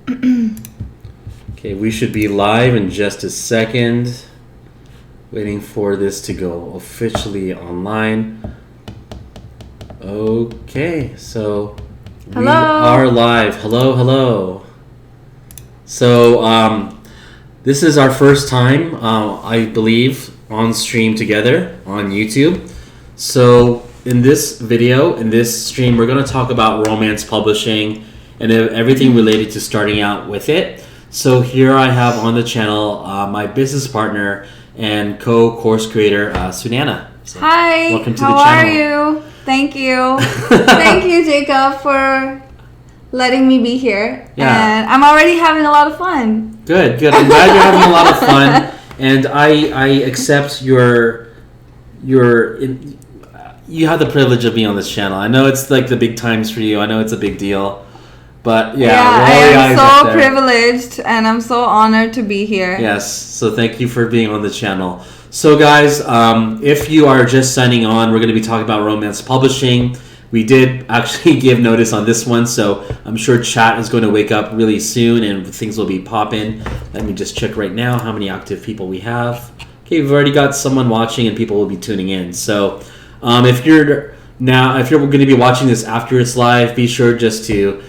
Okay, we should be live in just a second. Waiting for this to go officially online. Okay, so we are live. Hello. So this is our first time, I believe, on stream together on YouTube. So in this video, in this stream, we're going to talk about romance publishing and everything related to starting out with it. So here I have on the channel my business partner and co-course creator, Sunana. So hi, welcome to how the channel. are you? Thank you. Thank you, Jacob, for letting me be here. Yeah. And I'm already having a lot of fun. Good. I'm glad you're having a lot of fun. And I accept you have the privilege of being on this channel. I know it's like the big times for you. I know it's a big deal. But I am so privileged and I'm so honored to be here. Yes, so thank you for being on the channel. So guys, if you are just signing on, we're going to be talking about romance publishing. We did actually give notice on this one, so I'm sure chat is going to wake up really soon and things will be popping. Let me just check right now how many active people we have. Okay, we've already got someone watching and people will be tuning in. So if you're going to be watching this after it's live, be sure just to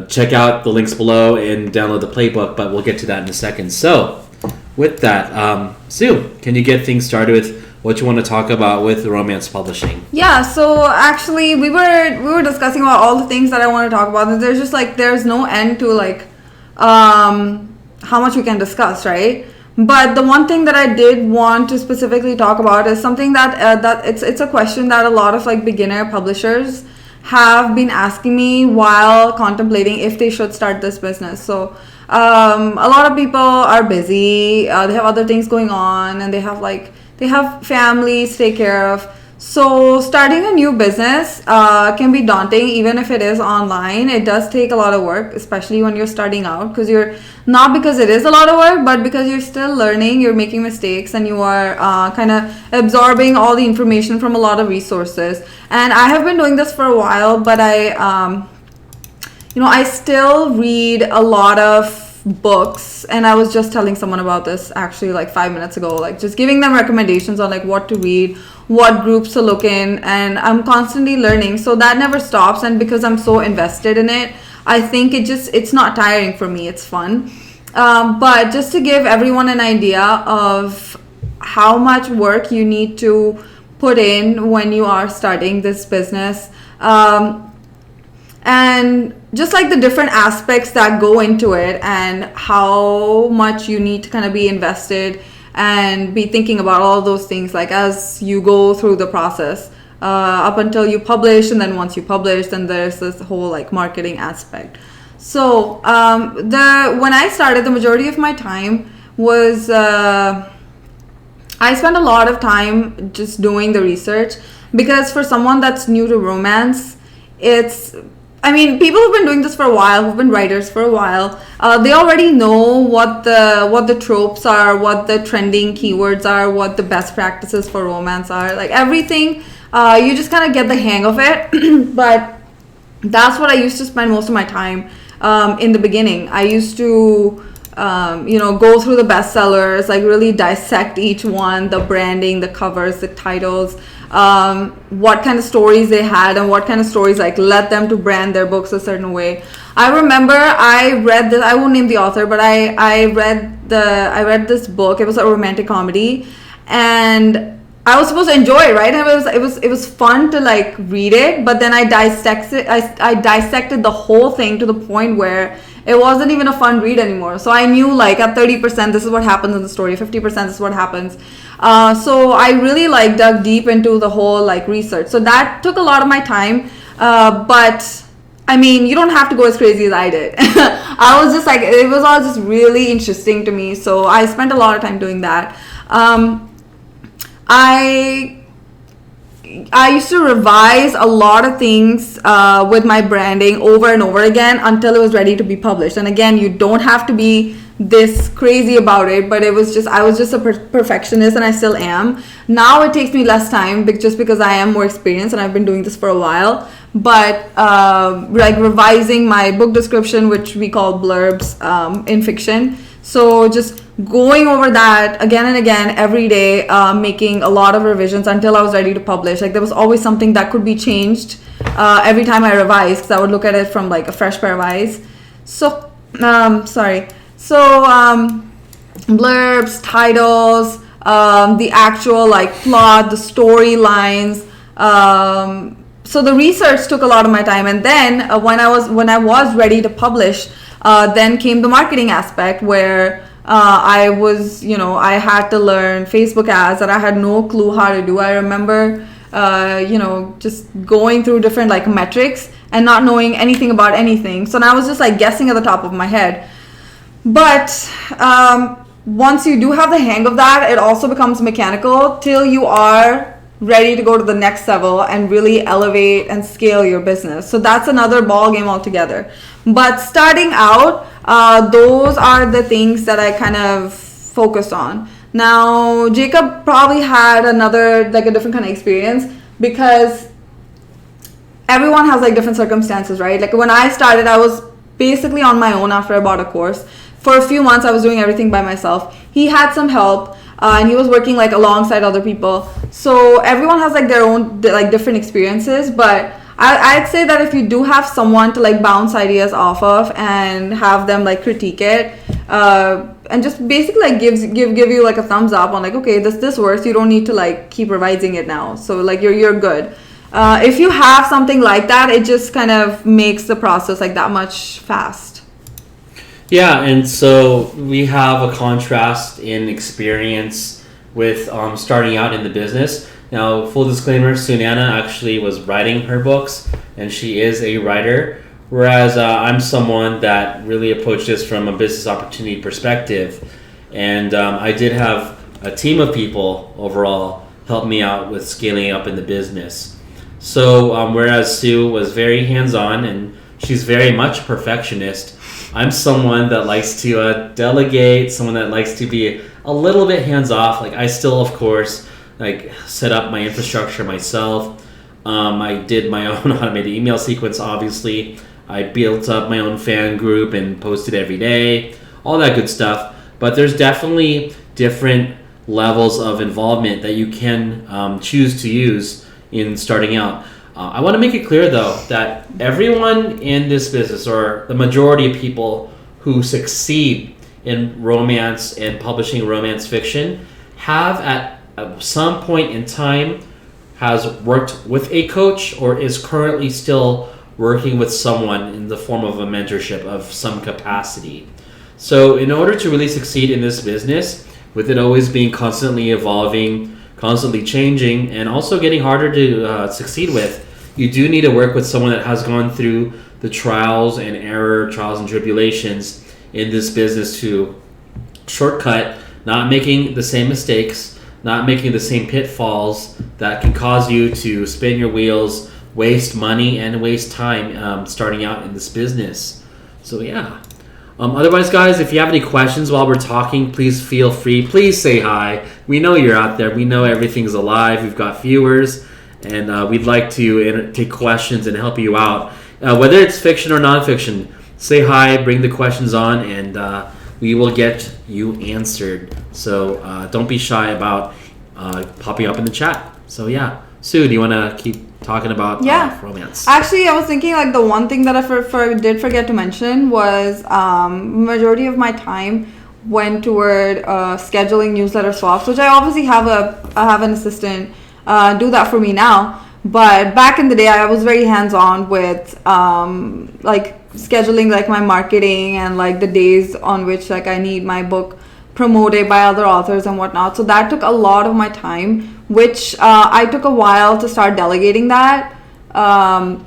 check out the links below and download the playbook, but we'll get to that in a second. So with that, Sue, can you get things started with what you want to talk about with romance publishing? Yeah, so actually we were discussing about all the things that I want to talk about, and there's just there's no end to how much we can discuss, right? But the one thing that I did want to specifically talk about is something that it's a question that a lot of beginner publishers have been asking me while contemplating if they should start this business. So a lot of people are busy, they have other things going on, and they have families to take care of. So starting a new business can be daunting, even if it is online. It does take a lot of work, especially when you're starting out, because because it is a lot of work, but because you're still learning, you're making mistakes, and you are kind of absorbing all the information from a lot of resources. And I have been doing this for a while, but I still read a lot of books, and I was just telling someone about this actually 5 minutes ago, just giving them recommendations on what to read, what groups to look in, and I'm constantly learning, so that never stops. And because I'm so invested in it, I think it's not tiring for me, it's fun. But just to give everyone an idea of how much work you need to put in when you are starting this business, and just the different aspects that go into it, and how much you need to kind of be invested and be thinking about all those things as you go through the process up until you publish. And then once you publish, then there's this whole marketing aspect. So when I started, the majority of my time was I spent a lot of time just doing the research, because for someone that's new to romance, people who've been doing this for a while, who've been writers for a while, they already know what the tropes are, what the trending keywords are, what the best practices for romance are, everything. You just kind of get the hang of it. But that's what I used to spend most of my time in the beginning. I used to go through the bestsellers, really dissect each one, the branding, the covers, the titles, what kind of stories they had, and what kind of stories led them to brand their books a certain way. I remember I read this, I won't name the author, but I read this book. It was a romantic comedy, and I was supposed to enjoy it, right? And it was fun to read it, but then I dissected the whole thing to the point where it wasn't even a fun read anymore. So I knew at 30% this is what happens in the story, 50% this is what happens. So I really dug deep into the whole research. So that took a lot of my time, but you don't have to go as crazy as I did. I was just it was all just really interesting to me, so I spent a lot of time doing that. I I used to revise a lot of things with my branding over and over again until it was ready to be published. And again, you don't have to be this crazy about it, but I was just a perfectionist, and I still am. Now it takes me less time just because I am more experienced and I've been doing this for a while. But like revising my book description, which we call blurbs in fiction. So just going over that again and again every day, making a lot of revisions until I was ready to publish. Like there was always something that could be changed every time I revised, because I would look at it from like a fresh pair of eyes. So blurbs, titles, the actual like plot, the storylines. So the research took a lot of my time, and then when I was ready to publish, then came the marketing aspect, where I had to learn Facebook ads that I had no clue how to do. I remember, just going through different like metrics and not knowing anything about anything. So now I was just like guessing at the top of my head. But once you do have the hang of that, it also becomes mechanical till you are ready to go to the next level and really elevate and scale your business. So that's another ball game altogether. But starting out, those are the things that I kind of focused on. Now, Jacob probably had a different kind of experience, because everyone has like different circumstances, right? Like when I started, I was basically on my own after I bought a course. For a few months, I was doing everything by myself. He had some help. And he was working like alongside other people. So everyone has like their own like different experiences, but I'd say that if you do have someone to like bounce ideas off of and have them like critique it, and just basically like give you like a thumbs up on like, okay, this works, you don't need to like keep revising it now, so like you're good. If you have something like that, it just kind of makes the process like that much fast. Yeah, and so we have a contrast in experience with starting out in the business. Now, full disclaimer, Sunana actually was writing her books, and she is a writer, whereas I'm someone that really approached this from a business opportunity perspective. And I did have a team of people overall help me out with scaling up in the business. So whereas Sue was very hands-on and she's very much a perfectionist, I'm someone that likes to delegate, someone that likes to be a little bit hands-off. Like I still, of course, like set up my infrastructure myself. I did my own automated email sequence, obviously. I built up my own fan group and posted every day, all that good stuff. But there's definitely different levels of involvement that you can choose to use in starting out. I want to make it clear, though, that everyone in this business, or the majority of people who succeed in romance and publishing romance fiction, have at some point in time has worked with a coach or is currently still working with someone in the form of a mentorship of some capacity. So in order to really succeed in this business, with it always being constantly evolving, constantly changing, and also getting harder to succeed with, you do need to work with someone that has gone through the trials and tribulations in this business to shortcut, not making the same mistakes, not making the same pitfalls that can cause you to spin your wheels, waste money, and waste time starting out in this business. So yeah. Otherwise, guys, if you have any questions while we're talking, please feel free. Please say hi. We know you're out there. We know everything's alive. We've got viewers. And we'd like to take questions and help you out. Whether it's fiction or nonfiction, say hi, bring the questions on, and we will get you answered. So don't be shy about popping up in the chat. So yeah. Sue, do you want to keep talking about romance? Actually, I was thinking like the one thing that I did forget to mention was majority of my time went toward scheduling newsletter swaps, which I obviously have an assistant do that for me now, but back in the day I was very hands-on with like scheduling like my marketing and like the days on which like I need my book promoted by other authors and whatnot. So that took a lot of my time, which I took a while to start delegating that, and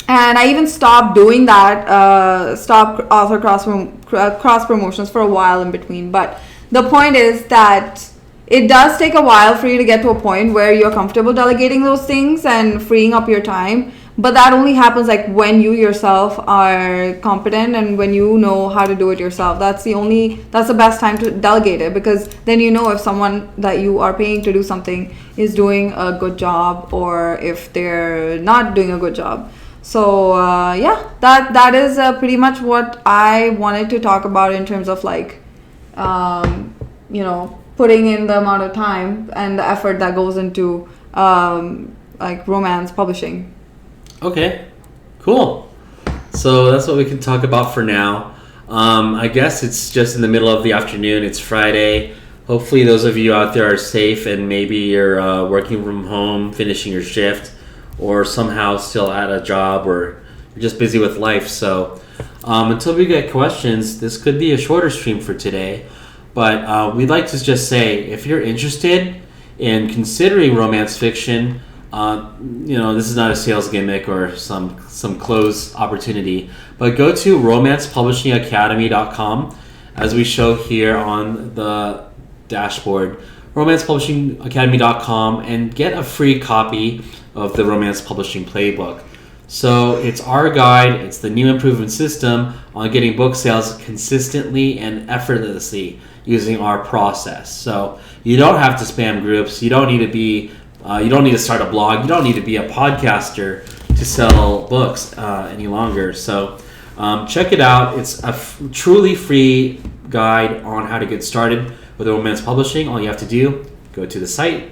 I even stopped doing that, stopped author cross promotions for a while in between. But the point is that it does take a while for you to get to a point where you're comfortable delegating those things and freeing up your time. But that only happens like when you yourself are competent and when you know how to do it yourself. That's the best time to delegate it, because then you know if someone that you are paying to do something is doing a good job or if they're not doing a good job. So that is pretty much what I wanted to talk about in terms of like, putting in the amount of time and the effort that goes into like romance publishing. Okay, cool. So that's what we can talk about for now. I guess it's just in the middle of the afternoon. It's Friday. Hopefully those of you out there are safe and maybe you're working from home, finishing your shift, or somehow still at a job, or you're just busy with life. So until we get questions, this could be a shorter stream for today. But we'd like to just say, if you're interested in considering romance fiction, this is not a sales gimmick or some closed opportunity, but go to romancepublishingacademy.com, as we show here on the dashboard, romancepublishingacademy.com, and get a free copy of the Romance Publishing Playbook. So it's our guide, it's the new improvement system on getting book sales consistently and effortlessly using our process. So you don't have to spam groups, you don't need to start a blog, you don't need to be a podcaster to sell books any longer. So check it out. It's a truly free guide on how to get started with romance publishing. All you have to do, go to the site,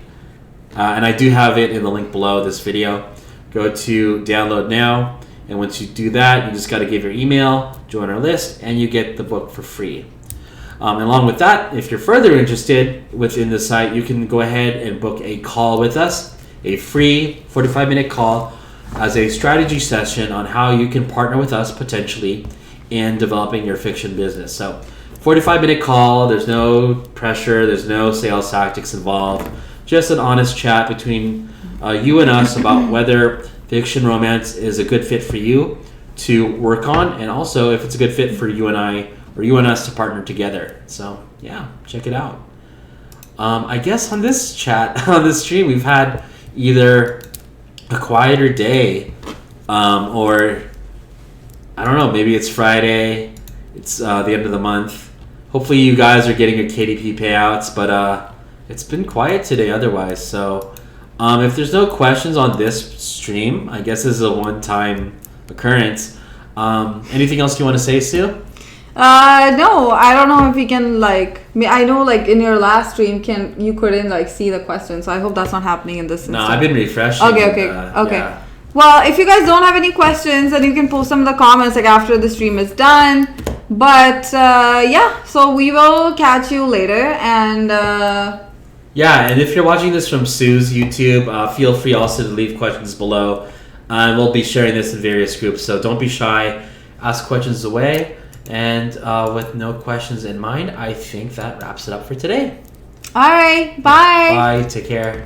and I do have it in the link below this video. Go to download now, and once you do that, you just got to give your email, join our list, and you get the book for free. Along with that, if you're further interested within the site, you can go ahead and book a call with us, a free 45-minute call as a strategy session on how you can partner with us potentially in developing your fiction business. So 45-minute call, there's no pressure, there's no sales tactics involved, just an honest chat between you and us about whether fiction romance is a good fit for you to work on, and also if it's a good fit for you and I, or you and us to partner together. So yeah, check it out. I guess on this stream, we've had either a quieter day, or I don't know, maybe it's Friday, it's the end of the month. Hopefully you guys are getting your KDP payouts, but it's been quiet today otherwise. So if there's no questions on this stream, I guess this is a one-time occurrence. Anything else you want to say, Sue? No, I don't know if we can I know in your last stream you couldn't see the questions, so I hope that's not happening in this instance. No, I've been refreshing. Okay. Yeah. Well, if you guys don't have any questions, then you can post them in the comments after the stream is done. But so we will catch you later, and and if you're watching this from Sue's YouTube, feel free also to leave questions below. We'll be sharing this in various groups, so don't be shy. Ask questions away. And with no questions in mind, I think that wraps it up for today. All right. Bye. Bye. Take care.